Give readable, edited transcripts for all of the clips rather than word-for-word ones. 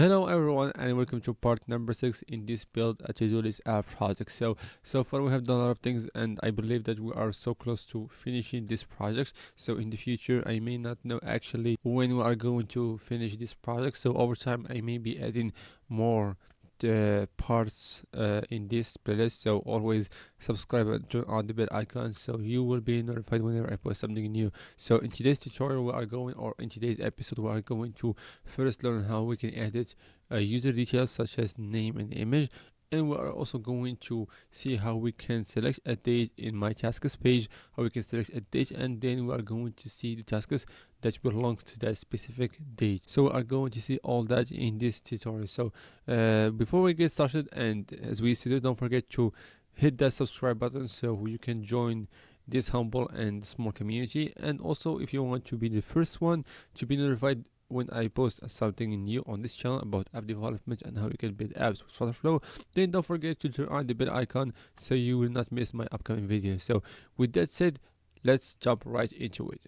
Hello everyone and welcome to part number 6 in this build a to-do list app project. So far we have done a lot of things and I believe that we are so close to finishing this project. So in the future I may not know actually when we are going to finish this project. So over time I may be adding more parts in this playlist. So always subscribe and turn on the bell icon so you will be notified whenever I post something new. So in today's tutorial in today's episode we are going to first learn how we can edit user details such as name and image, and we are also going to see how we can select a date in my tasks page, how we can select a date, and then we are going to see the tasks that belong to that specific date. So we are going to see all that in this tutorial. So before we get started, and as we said, don't forget to hit that subscribe button so you can join this humble and small community. And also if you want to be the first one to be notified when I post something new on this channel about app development and how you can build apps with FlutterFlow, then don't forget to turn on the bell icon so you will not miss my upcoming videos. So with that said, let's jump right into it.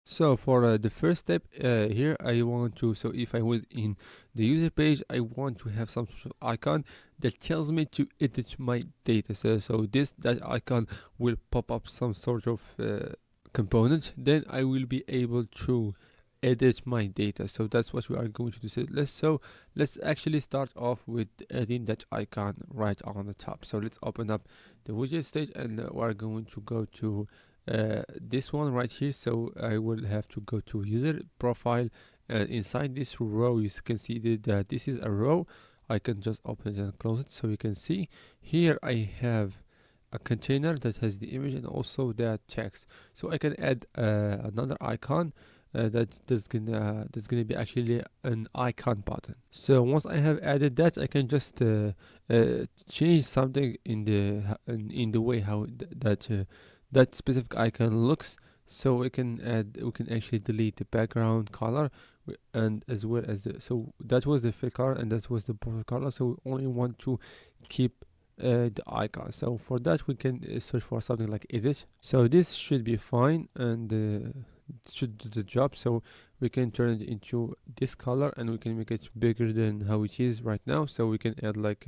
So for the first step here, I want to, so if I was in the user page, I want to have some sort of icon that tells me to edit my data. So that icon will pop up some sort of component, then I will be able to edit my data. So that's what we are going to do. So let's actually start off with adding that icon right on the top. So let's open up the widget stage and we're going to go to this one right here. So I will have to go to user profile, and inside this row you can see that this is a row. I can just open it and close it. So you can see here I have a container that has the image and also that text. So I can add another icon that's gonna be actually an icon button. So once I have added that, I can just change something in the way how that specific icon looks. So we can actually delete the background color and as well as so that was the fill color and that was the border color. So we only want to keep the icon. So for that we can search for something like edit. So this should be fine and should do the job. So we can turn it into this color and we can make it bigger than how it is right now. So we can add like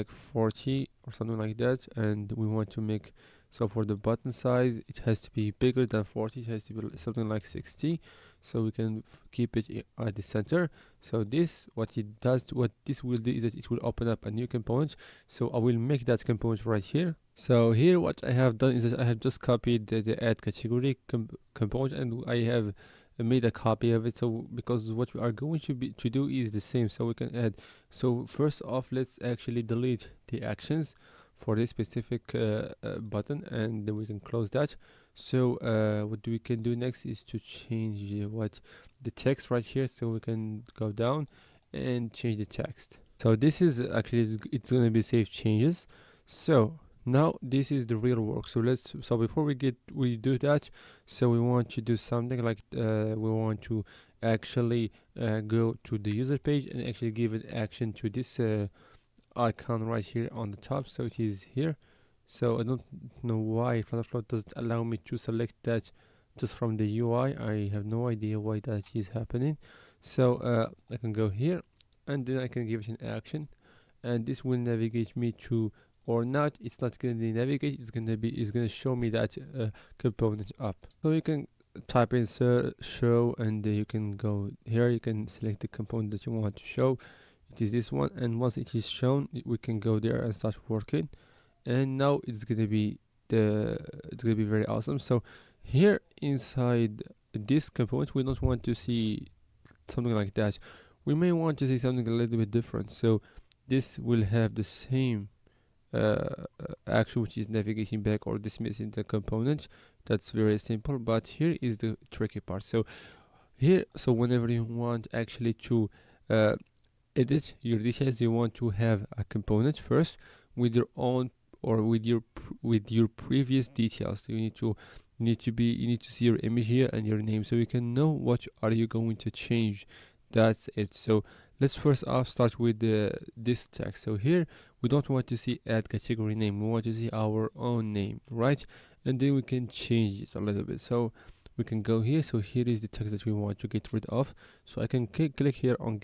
40 or something like that, and we want to make, so for the button size it has to be bigger than 40, it has to be something like 60. So we can keep it at the center. So what this will do is that it will open up a new component. So I will make that component right here. So here what I have done is that I have just copied the add category component and I have made a copy of it. So because what we are going to do is the same, so we can add. So first off, let's actually delete the actions for this specific button, and then we can close that. So what we can do next is to change the text right here. So we can go down and change the text. So this is actually, it's going to be save changes. So now this is the real work. So before we do that, so we want to do something like we want to actually go to the user page and actually give an action to this icon right here on the top. So it is here. So I don't know why FlutterFlow doesn't allow me to select that just from the UI. I have no idea why that is happening. So I can go here and then I can give it an action, and this will navigate me to, or not, it's not going to navigate, it's going to show me that component up. So you can type in show and you can go here, you can select the component that you want to show. It is this one, and once it is shown we can go there and start working, and now it's going to be very awesome. So here inside this component we don't want to see something like that, we may want to see something a little bit different. So this will have the same action, which is navigating back or dismissing the component. That's very simple, but here is the tricky part. So here, so whenever you want actually to edit your details, you want to have a component first with your own or with your previous details. So you need to see your image here and your name so you can know what are you going to change. That's it. So let's first off start with this text. So here we don't want to see add category name, we want to see our own name, right? And then we can change it a little bit. So we can go here. So here is the text that we want to get rid of. So I can click here on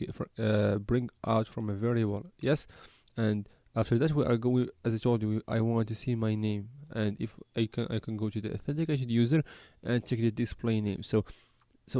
bring out from a variable, yes. And after that we are going, as I told you, I want to see my name, and if I can go to the authenticated user and check the display name, so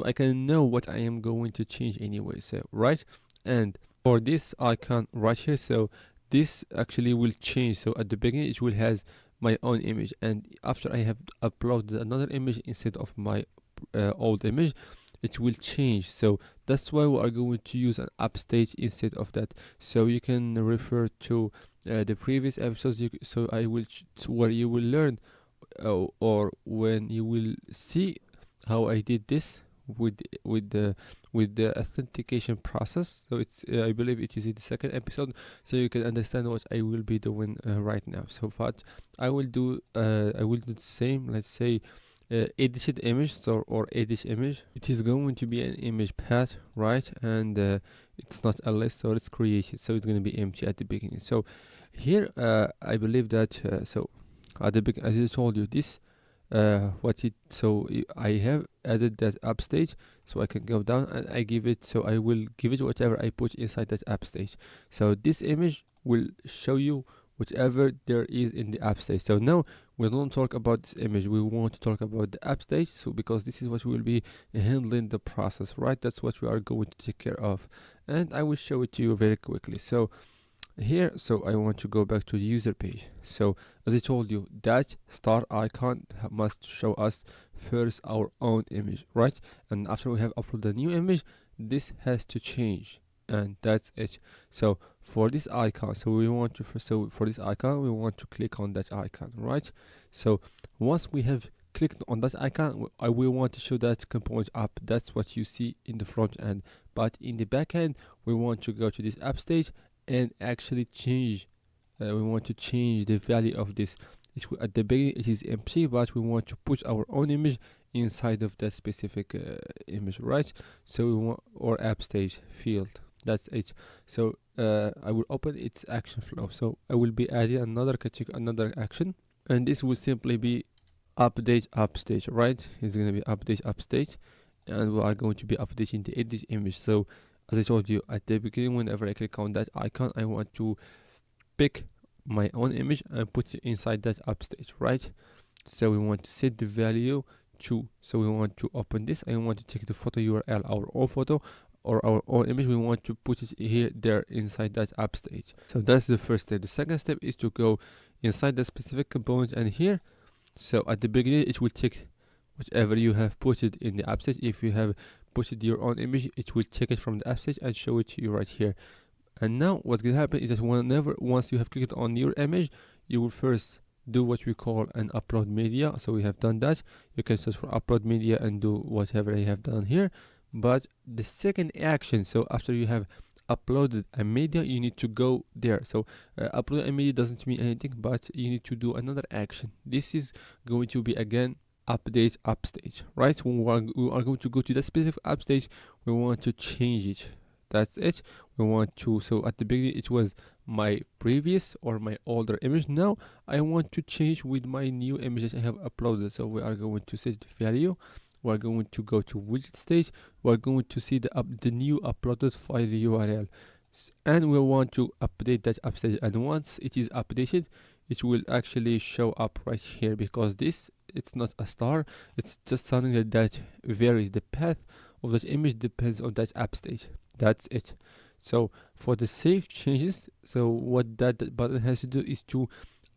I can know what I am going to change anyway. So right, and for this icon right here, so this actually will change. So at the beginning it will has my own image, and after I have uploaded another image instead of my old image, it will change. So that's why we are going to use an upstage instead of that. So you can refer to the previous episodes, so I will where you will learn or when you will see how I did this with the authentication process. So it's I believe it is in the second episode, so you can understand what I will be doing right now. So but I will do the same. Let's say edited image, so or edit image, it is going to be an image path, right? And it's not a list, so let's create it. So it's going to be empty at the beginning. So here I believe that so at the beginning, as I told you, this I have added that upstage, so I can go down and I give it, so I will give it whatever I put inside that upstage. So this image will show you whatever there is in the upstage. So now we don't talk about this image, we want to talk about the upstage, so because this is what will be handling the process, right? That's what we are going to take care of, and I will show it to you very quickly. So here, so I want to go back to the user page. So as I told you, that star icon must show us first our own image, right? And after we have uploaded a new image, this has to change, and that's it. So for this icon, so we want to for this icon we want to click on that icon, right? So once we have clicked on that icon, we want to show that component up. That's what you see in the front end, but in the back end we want to go to this app stage and actually change. We want to change the value of this. At the beginning it is empty, but we want to put our own image inside of that specific image, right? So we want our app stage field, that's it. So I will open its action flow. So I will be adding another action, and this will simply be update upstage, right? It's going to be update upstage, and we are going to be updating the edit image. So as I told you at the beginning, whenever I click on that icon, I want to pick my own image and put it inside that upstage, right? So we want to set the value to, so we want to open this. I want to take the photo URL, our own photo or our own image. We want to put it here, there, inside that upstage. So that's the first step. The second step is to go inside the specific component, and here, so at the beginning it will take whatever you have put it in the upstage. If you have put it your own image, it will take it from the upstage and show it to you right here. And now what will happen is that once you have clicked on your image, you will first do what we call an upload media. So we have done that. You can search for upload media and do whatever I have done here. But the second action, so after you have uploaded a media, you need to go there. So upload a media doesn't mean anything, but you need to do another action. This is going to be again update upstage, right? We are going to go to the specific upstage. We want to change it. That's it. We want to, so at the beginning it was my previous or my older image. Now I want to change with my new image that I have uploaded. So we are going to set the value. We are going to go to widget stage. We are going to see the new uploaded file URL, and we want to update that upstage. And once it is updated, it will actually show up right here, because this, it's not a star, it's just something that varies. The path of that image depends on that upstage. That's it. So for the save changes, so what that button has to do is to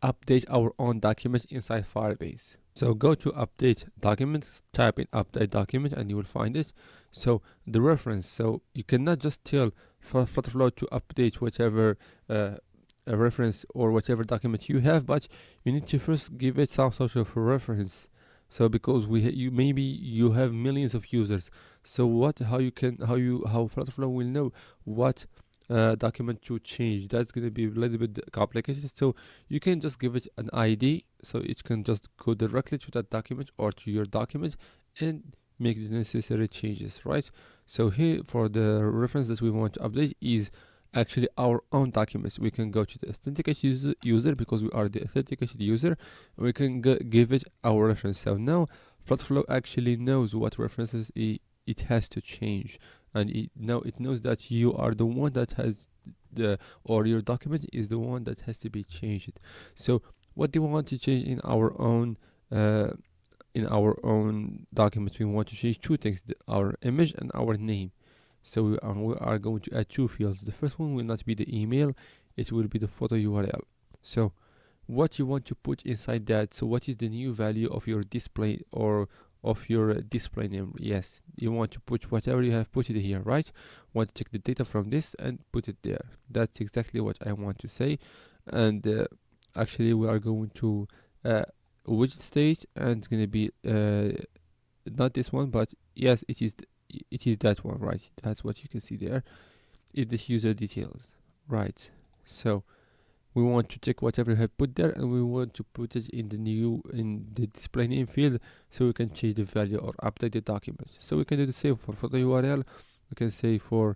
update our own document inside Firebase. So go to update document, type in update document, and you will find it. So the reference, so you cannot just tell FlutterFlow to update whatever a reference or whatever document you have, but you need to first give it some sort of reference. So because maybe you have millions of users, so how FlutterFlow will know what document to change? That's going to be a little bit complicated. So you can just give it an ID, so it can just go directly to that document or to your document and make the necessary changes, right? So here for the reference that we want to update is actually our own documents. We can go to the authenticated user because we are the authenticated user. We can give it our reference. So now FlutterFlow actually knows what references it has to change, and it knows that you are the one that has or your document is the one that has to be changed. So what do we want to change in our own document? We want to change two things: our image and our name. So we are going to add two fields. The first one will not be the email; it will be the photo URL. So what you want to put inside that? So what is the new value of your display or of your display name? Yes, you want to put whatever you have put it here, right? Want to take the data from this and put it there. That's exactly what I want to say. And actually we are going to widget stage, and it's going to be not this one, but yes, it is that one, right? That's what you can see there. It is user details, right? So we want to check whatever you have put there, and we want to put it in the display name field, so we can change the value or update the document. So we can do the same for photo URL. We can say for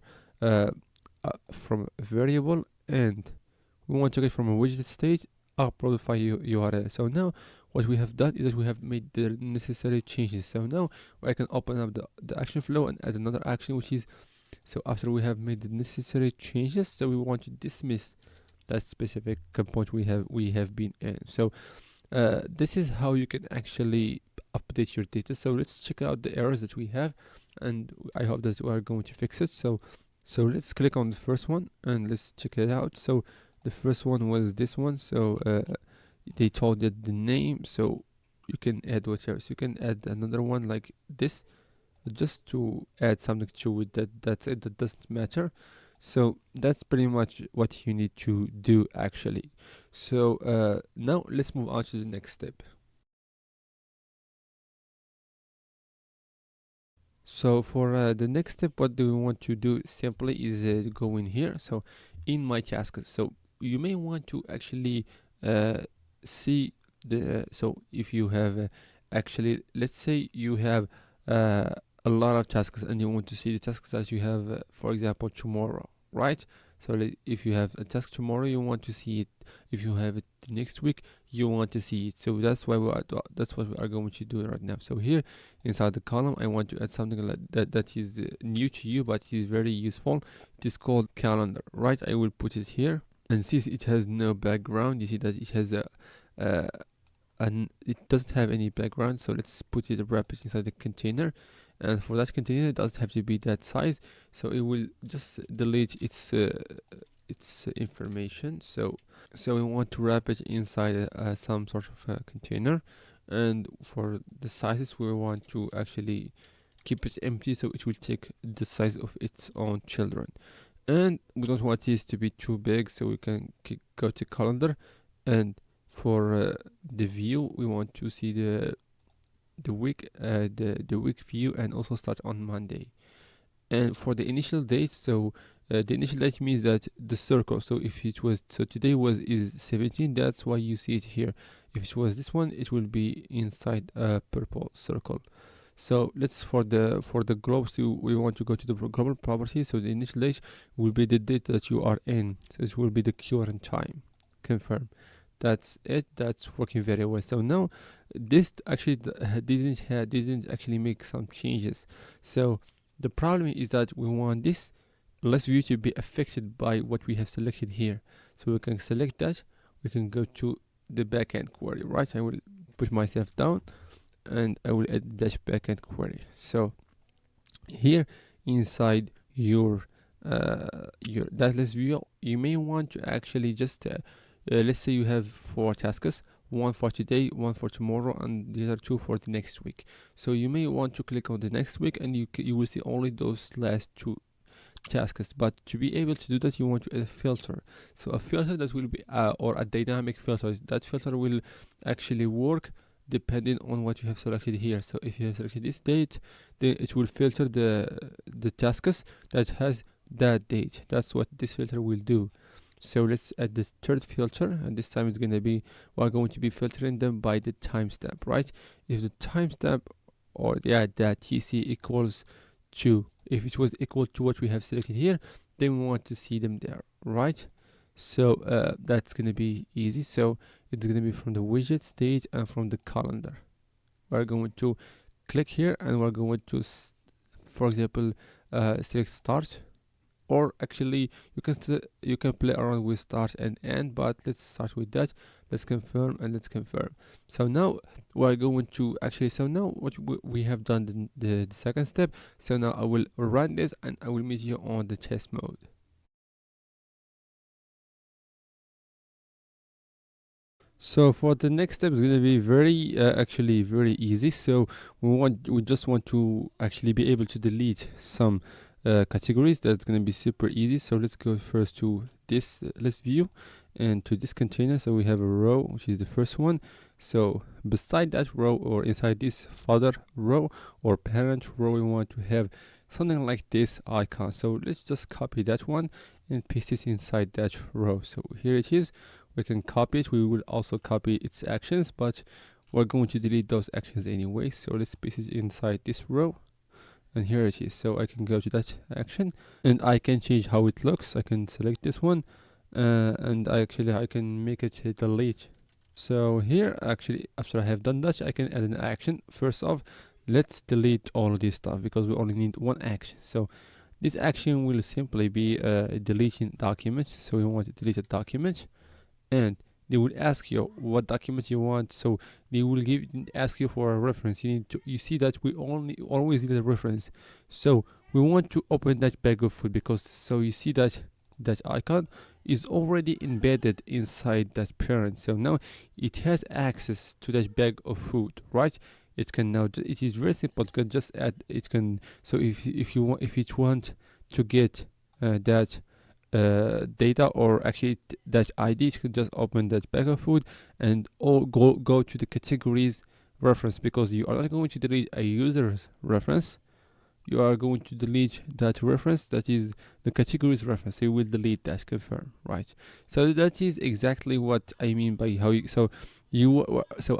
from a variable, and we want to get from a widget stage upload file URL. So now what we have done is that we have made the necessary changes. So now I can open up the action flow and add another action, which is, so after we have made the necessary changes, so we want to dismiss that specific component we have been in. So this is how you can actually update your data. So let's check out the errors that we have, and I hope that we are going to fix it. So let's click on the first one and let's check it out. So the first one was this one. So they told you the name, so you can add whatever. So you can add another one like this, just to add something to it. That's it. That doesn't matter. So that's pretty much what you need to do actually. So now let's move on to the next step. So for the next step, what do we want to do simply is go in here. So in my tasks, so you may want to actually see the so if you have actually, let's say you have a lot of tasks and you want to see the tasks that you have for example tomorrow, right? So if you have a task tomorrow, you want to see it. If you have it next week, you want to see it. So that's why that's what we are going to do right now. So here inside the column, I want to add something like that is new to you, but is very useful. It is called calendar, right? I will put it here, and since it has no background, you see that it has and it doesn't have any background. So let's put it, wrap it inside the container, and for that container it doesn't have to be that size, so it will just delete its information. So we want to wrap it inside some sort of a container, and for the sizes we want to actually keep it empty, so it will take the size of its own children. And we don't want this to be too big, so we can go to calendar, and for the view we want to see the week view, and also start on Monday. And for the initial date, so the initial date means that the circle, so if it was, so today is 17, that's why you see it here. If it was this one, it will be inside a purple circle. So let's for the globe, so we want to go to the global property. So the initial date will be the date that you are in, so it will be the current time. Confirm. That's it. That's working very well. So now this actually didn't actually make some changes. So the problem is that we want this last view to be affected by what we have selected here. So we can select that. We can go to the backend query, right? I will push myself down, and I will add dash backend query. So here inside your that list view, you may want to actually just let's say you have 4 tasks, one for today, one for tomorrow, and the other 2 for the next week. So you may want to click on the next week, and you will see only those last 2 tasks. But to be able to do that, you want to add a filter. So a filter that will be or a dynamic filter. That filter will actually work depending on what you have selected here. So if you have selected this date, then it will filter the tasks that has that date. That's what this filter will do. So let's add the third filter, and this time it's going to be, we're going to be filtering them by the timestamp, right? If the timestamp or that TC equals to, if it was equal to what we have selected here, then we want to see them there, right? So that's going to be easy. So it's going to be from the widget stage and from the calendar. We're going to click here and we're going to for example select start, or actually you can play around with start and end, but let's start with that. Let's confirm and let's confirm. So now we're going to actually, so now what we have done the second step. So now I will run this and I will meet you on the test mode. So for the next step is going to be very actually very easy. So we just want to actually be able to delete some categories. That's going to be super easy. So let's go first to this list view and to this container. So we have a row, which is the first one. So beside that row, or inside this fodder row or parent row, we want to have something like this icon. So let's just copy that one and paste it inside that row. So here it is. We can copy it. We will also copy its actions, but we're going to delete those actions anyway. So let's paste it inside this row, and here it is. So I can go to that action and I can change how it looks. I can select this one and I can make it delete. So here actually, after I have done that, I can add an action. First off, let's delete all of this stuff because we only need one action. So this action will simply be deleting document. So we want to delete a document, and they will ask you what document you want. So they will ask you for a reference. You see that we always need a reference. So we want to open that bag of food, because so you see that icon is already embedded inside that parent. So now it has access to that bag of food, right? It can now, it is very simple. It can just add, it can, so if it want to get that data, or actually that ID, you can just open that bag of food and go to the categories reference, because you are not going to delete a user's reference. You are going to delete that reference, that is the categories reference. You will delete that, confirm, right? So that is exactly what I mean by how you, so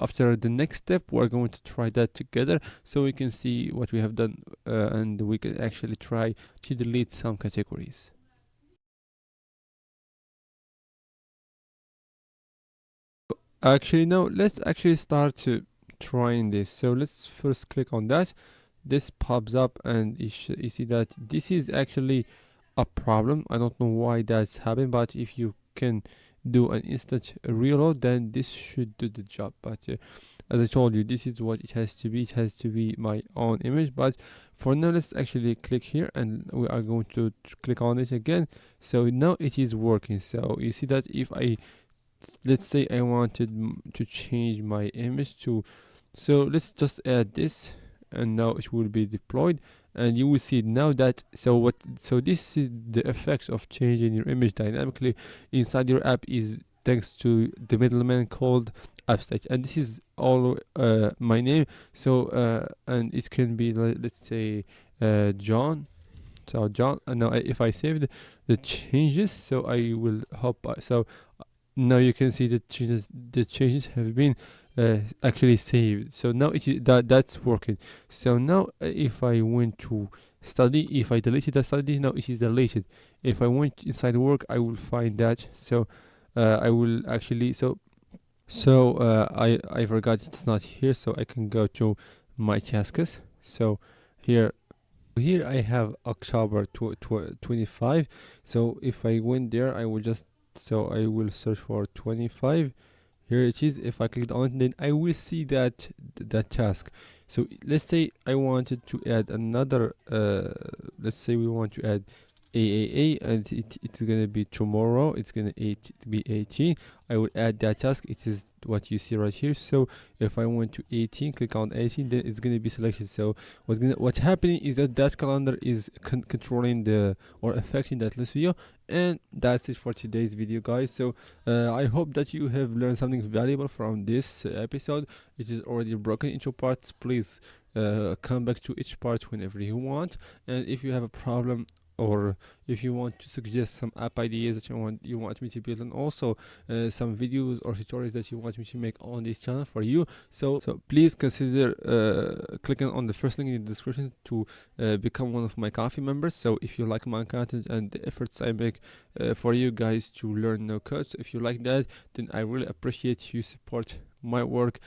after the next step, we're going to try that together so we can see what we have done, and we can actually try to delete some categories. Actually, no, let's actually start to trying this. So let's first click on that. This pops up and you see that this is actually a problem. I don't know why that's happening, but if you can do an instant reload, then this should do the job. But as I told you, this is what it has to be. It has to be my own image. But for now, let's actually click here and we are going to click on it again. So now it is working. So you see that if I, let's say I wanted to change my image to, so let's just add this, and now it will be deployed, and you will see now that, so this is the effect of changing your image dynamically inside your app, is thanks to the middleman called AppStage, and this is all my name. So and it can be, let's say John. So John, and now if I save the changes, so I will hop. So now you can see the changes have been actually saved. So now that's working. So now if I went to study, if I deleted the study, now it is deleted. If I went inside work, I will find that. So I will actually, I forgot it's not here, so I can go to my tasks. So here I have October 25. So if I went there, I will just, so I will search for 25. Here it is. If I click on it, then I will see that task. So let's say I wanted to add another, let's say we want to add AAA, and it's gonna be tomorrow. It's gonna be 18. I will add that task. It is what you see right here. So if I went to 18, click on 18, then it's gonna be selected. So what's happening is that calendar is controlling or affecting that list view. And that's it for today's video, guys. So I hope that you have learned something valuable from this episode. It is already broken into parts. Please come back to each part whenever you want. And if you have a problem, or if you want to suggest some app ideas that you want me to build, and also some videos or tutorials that you want me to make on this channel for you, so please consider clicking on the first link in the description to become one of my coffee members. So if you like my content and the efforts I make for you guys to learn no code, so if you like that, then I really appreciate you support my work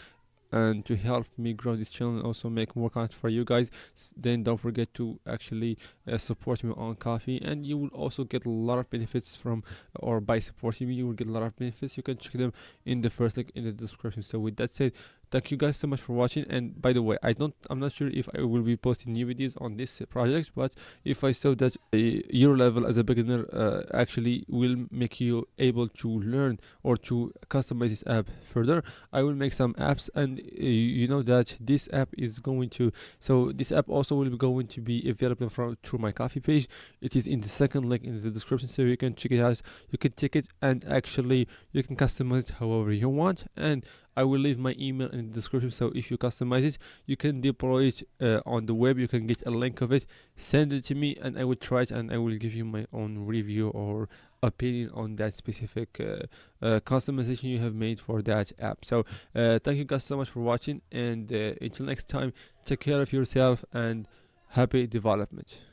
and to help me grow this channel and also make more content for you guys, then don't forget to actually support me on Coffee, and you will also get a lot of benefits from, or by supporting me you will get a lot of benefits. You can check them in the first link in the description. So with that said, thank you guys so much for watching. And by the way, I'm not sure if I will be posting new videos on this project, but if I saw that your level as a beginner actually will make you able to learn or to customize this app further, I will make some apps. And you know that this app is going to, so this app also will be going to be available through my Coffee page. It is in the second link in the description, so you can check it out. You can check it, and actually you can customize it however you want, and I will leave my email in the description. So if you customize it, you can deploy it on the web. You can get a link of it, send it to me, and I will try it, and I will give you my own review or opinion on that specific customization you have made for that app. So thank you guys so much for watching, and until next time, take care of yourself and happy development.